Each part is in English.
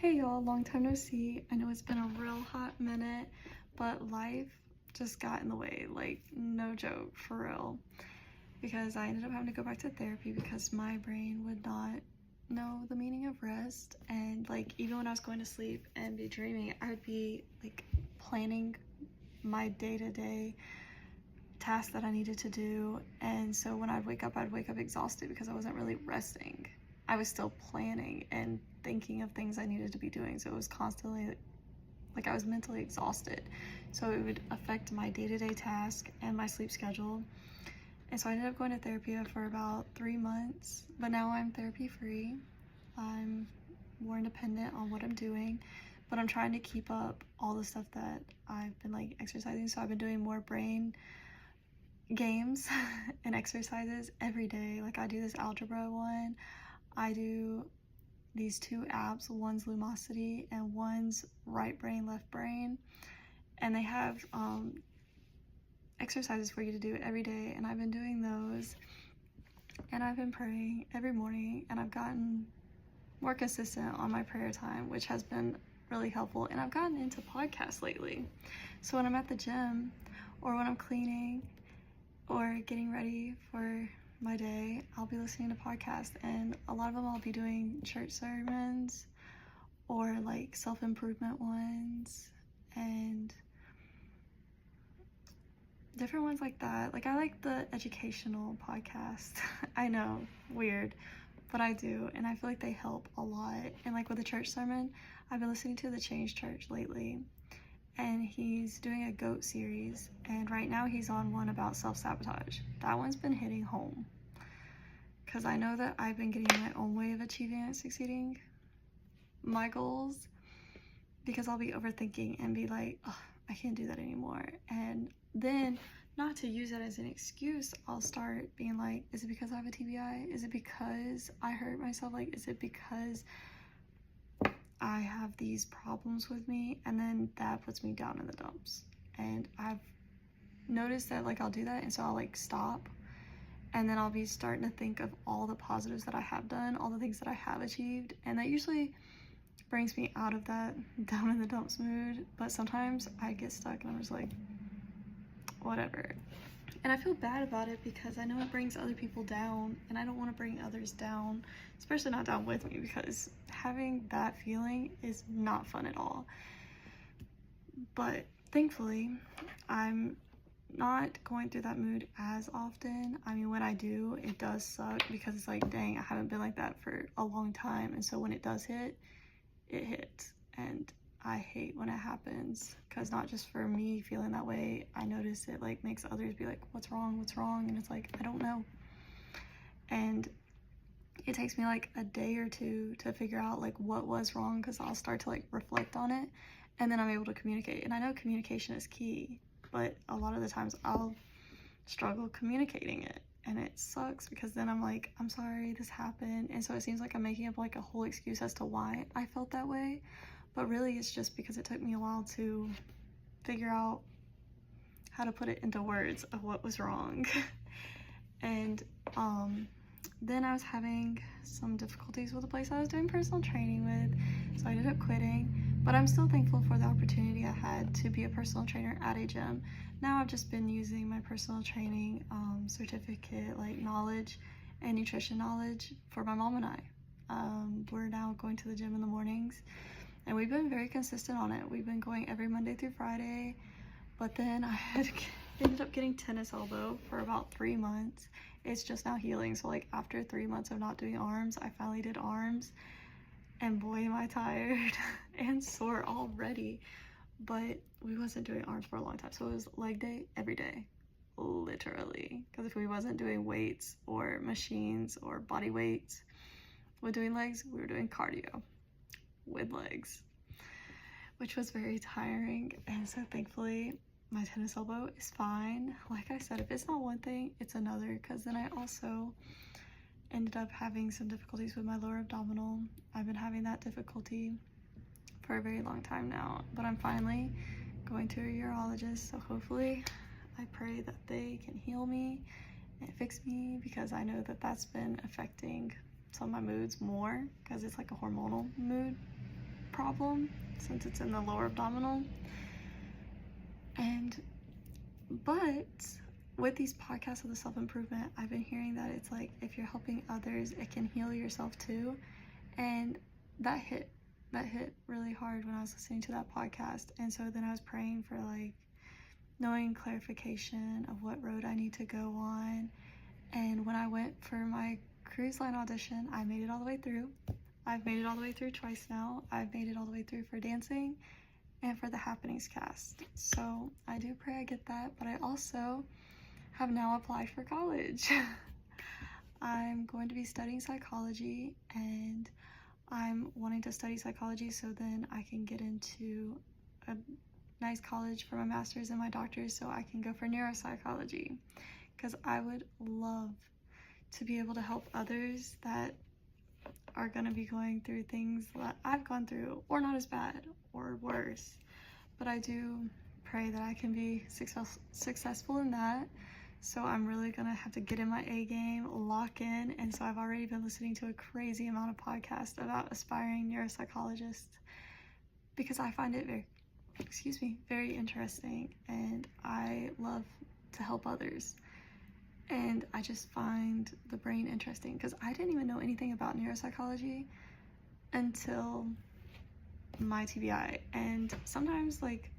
Hey y'all, long time no see. I know it's been a real hot minute, but life just got in the way, like no joke, for real. Because I ended up having to go back to therapy because my brain would not know the meaning of rest. And like even when I was going to sleep and be dreaming, I would be like planning my day-to-day tasks that I needed to do. And so when I'd wake up exhausted because I wasn't really resting. I was still planning and thinking of things I needed to be doing. So it was constantly like I was mentally exhausted. So it would affect my day-to-day task and my sleep schedule. And so I ended up going to therapy for about 3 months, but now I'm therapy free. I'm more independent on what I'm doing, but I'm trying to keep up all the stuff that I've been like exercising. So I've been doing more brain games and exercises every day. Like I do this algebra one. I do these 2 apps, one's Lumosity and one's right brain, left brain, and they have exercises for you to do every day, and I've been doing those, and I've been praying every morning, and I've gotten more consistent on my prayer time, which has been really helpful. And I've gotten into podcasts lately, so when I'm at the gym or when I'm cleaning or getting ready for my day, I'll be listening to podcasts, and a lot of them I'll be doing church sermons or like self-improvement ones and different ones like that. Like I like the educational podcast. I know, weird, but I do, and I feel like they help a lot. And like with the church sermon, I've been listening to the Change Church lately, and he's doing a GOAT series, and right now he's on one about self-sabotage. That one's been hitting home because I know that I've been getting my own way of achieving and succeeding my goals, because I'll be overthinking and be like, oh, I can't do that anymore. And then, not to use that as an excuse, I'll start being like, is it because I have a TBI? Is it because I hurt myself? Like, is it because I have these problems with me? And then that puts me down in the dumps. And I've noticed that like I'll do that, and so I'll like stop, and then I'll be starting to think of all the positives that I have done, all the things that I have achieved, and that usually brings me out of that down in the dumps mood. But sometimes I get stuck and I'm just like, whatever. And I feel bad about it because I know it brings other people down, and I don't want to bring others down, especially not down with me, because having that feeling is not fun at all. But thankfully, I'm not going through that mood as often. I mean, when I do, it does suck because it's like, dang, I haven't been like that for a long time. And so when it does hit, it hits, and I hate when it happens, because not just for me feeling that way, I notice it like makes others be like, what's wrong, and it's like, I don't know. And it takes me like a day or two to figure out like what was wrong, because I'll start to like reflect on it, and then I'm able to communicate. And I know communication is key, but a lot of the times I'll struggle communicating it, and it sucks because then I'm like, I'm sorry this happened, and so it seems like I'm making up like a whole excuse as to why I felt that way, but really it's just because it took me a while to figure out how to put it into words of what was wrong. And then I was having some difficulties with the place I was doing personal training with, so I ended up quitting. But I'm still thankful for the opportunity I had to be a personal trainer at a gym. Now I've just been using my personal training certificate, like knowledge and nutrition knowledge, for my mom and I. We're now going to the gym in the mornings, and we've been very consistent on it. We've been going every Monday through Friday, but then I had ended up getting tennis elbow for about 3 months. It's just now healing. So like after 3 months of not doing arms, I finally did arms, and boy am I tired and sore already. But we wasn't doing arms for a long time, so it was leg day every day, literally, because if we wasn't doing weights or machines or body weights with doing legs, we were doing cardio with legs, which was very tiring. And so thankfully my tennis elbow is fine. Like I said, if it's not one thing, it's another, because then I also ended up having some difficulties with my lower abdominal. I've been having that difficulty for a very long time now, but I'm finally going to a urologist, so hopefully I pray that they can heal me and fix me, because I know that that's been affecting some of my moods more, because it's like a hormonal mood problem since it's in the lower abdominal. But with these podcasts of the self-improvement, I've been hearing that it's like if you're helping others, it can heal yourself too. And that hit really hard when I was listening to that podcast. And so then I was praying for like knowing clarification of what road I need to go on. And when I went for my cruise line audition, I made it all the way through. I've made it all the way through twice now. I've made it all the way through for dancing and for the Happenings cast. So I do pray I get that, but I also have now applied for college. I'm going to be studying psychology, and I'm wanting to study psychology so then I can get into a nice college for my master's and my doctor's so I can go for neuropsychology, because I would love to be able to help others that are going to be going through things that I've gone through, or not as bad or worse. But I do pray that I can be successful in that. So I'm really gonna have to get in my A game, lock in. And so I've already been listening to a crazy amount of podcasts about aspiring neuropsychologists, because I find it very interesting, and I love to help others. And I just find the brain interesting, because I didn't even know anything about neuropsychology until my TBI. And sometimes, like,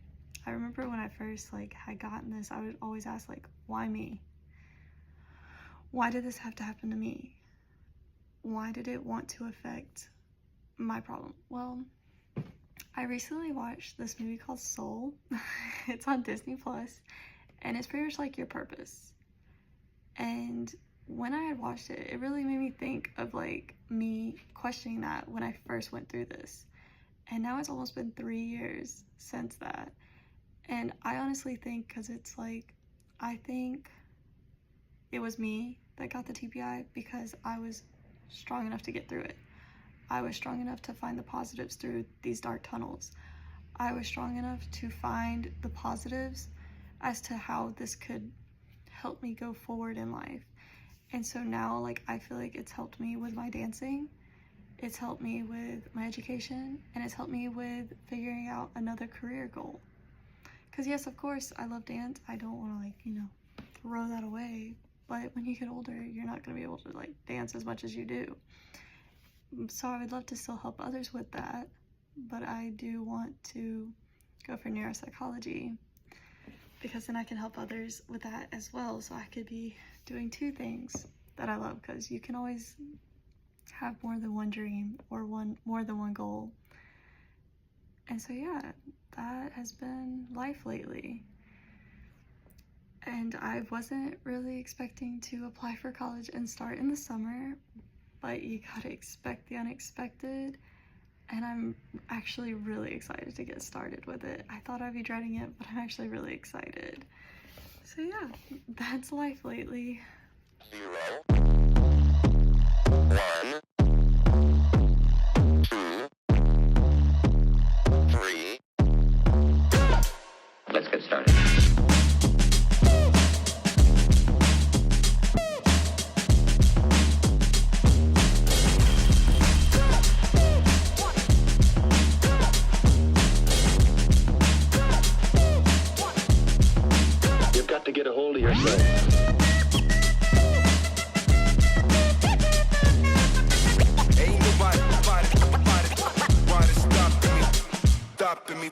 I remember when I first like had gotten this, I would always ask like, why me? Why did this have to happen to me? Why did it want to affect my problem? Well, I recently watched this movie called Soul. It's on Disney Plus, and it's pretty much like your purpose. And when I had watched it, it really made me think of like me questioning that when I first went through this. And now it's almost been 3 years since that. And I honestly think, because it's like, I think it was me that got the TBI because I was strong enough to get through it. I was strong enough to find the positives through these dark tunnels. I was strong enough to find the positives as to how this could help me go forward in life. And so now, like, I feel like it's helped me with my dancing, it's helped me with my education, and it's helped me with figuring out another career goal. Because yes, of course, I love dance. I don't want to, like, you know, throw that away. But when you get older, you're not going to be able to, like, dance as much as you do. So I would love to still help others with that. But I do want to go for neuropsychology, because then I can help others with that as well. So I could be doing two things that I love, because you can always have more than one dream or more than one goal. And so yeah, that has been life lately. And I wasn't really expecting to apply for college and start in the summer, but you gotta expect the unexpected. And I'm actually really excited to get started with it. I thought I'd be dreading it, but I'm actually really excited. So yeah, that's life lately. 0, 1, 2, 3. Let's get started. You've got to get a hold of yourself. Ain't nobody stopping me.